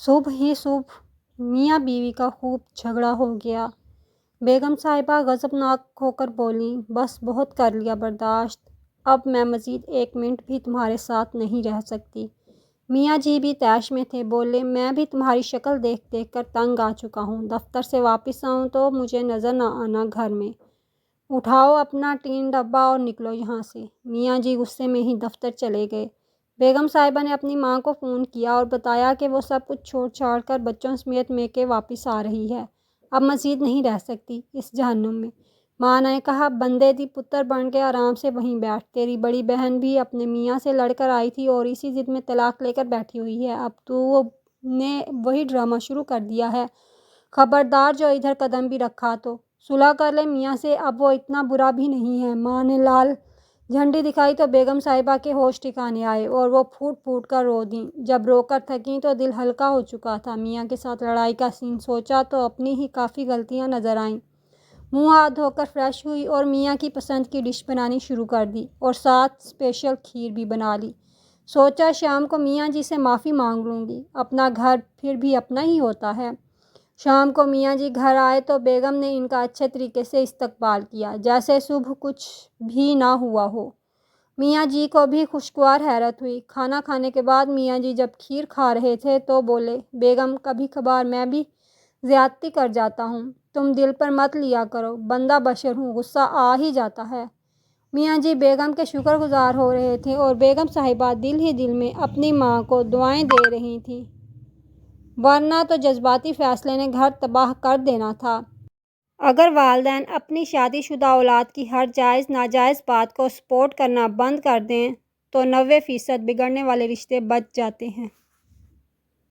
صبح ہی صبح میاں بیوی کا خوب جھگڑا ہو گیا۔ بیگم صاحبہ غضبناک ہو کر بولیں، بس بہت کر لیا برداشت، اب میں مزید 1 منٹ بھی تمہارے ساتھ نہیں رہ سکتی۔ میاں جی بھی طیش میں تھے، بولے میں بھی تمہاری شکل دیکھ دیکھ کر تنگ آ چکا ہوں، دفتر سے واپس آؤں تو مجھے نظر نہ آنا گھر میں، اٹھاؤ اپنا ٹین ڈبہ اور نکلو یہاں سے۔ میاں جی غصے میں ہی دفتر چلے گئے۔ بیگم صاحبہ نے اپنی ماں کو فون کیا اور بتایا کہ وہ سب کچھ چھوڑ چھاڑ کر بچوں سمیت میکے واپس آ رہی ہے، اب مزید نہیں رہ سکتی اس جہنم میں۔ ماں نے کہا، بندے دی پتر بن کے آرام سے وہیں بیٹھ، تیری بڑی بہن بھی اپنے میاں سے لڑ کر آئی تھی اور اسی ضد میں طلاق لے کر بیٹھی ہوئی ہے، اب تو نے وہی ڈرامہ شروع کر دیا ہے، خبردار جو ادھر قدم بھی رکھا تو صلح کر لے میاں سے، اب وہ اتنا برا بھی نہیں ہے۔ ماں نے لال جھنڈی دکھائی تو بیگم صاحبہ کے ہوش ٹھکانے آئے اور وہ پھوٹ پھوٹ کر رو دیں۔ جب رو کر تھکیں تو دل ہلکا ہو چکا تھا۔ میاں کے ساتھ لڑائی کا سین سوچا تو اپنی ہی کافی غلطیاں نظر آئیں۔ منہ ہاتھ دھو کر فریش ہوئی اور میاں کی پسند کی ڈش بنانی شروع کر دی اور ساتھ اسپیشل کھیر بھی بنا لی۔ سوچا شام کو میاں جی سے معافی مانگ لوں گی، اپنا گھر پھر بھی اپنا ہی ہوتا ہے۔ شام کو میاں جی گھر آئے تو بیگم نے ان کا اچھے طریقے سے استقبال کیا، جیسے صبح کچھ بھی نہ ہوا ہو۔ میاں جی کو بھی خوشگوار حیرت ہوئی۔ کھانا کھانے کے بعد میاں جی جب کھیر کھا رہے تھے تو بولے، بیگم کبھی کبھار میں بھی زیادتی کر جاتا ہوں، تم دل پر مت لیا کرو، بندہ بشر ہوں، غصہ آ ہی جاتا ہے۔ میاں جی بیگم کے شکر گزار ہو رہے تھے اور بیگم صاحبہ دل ہی دل میں اپنی ماں کو دعائیں دے رہی تھیں، ورنہ تو جذباتی فیصلے نے گھر تباہ کر دینا تھا۔ اگر والدین اپنی شادی شدہ اولاد کی ہر جائز ناجائز بات کو سپورٹ کرنا بند کر دیں تو 90% بگڑنے والے رشتے بچ جاتے ہیں۔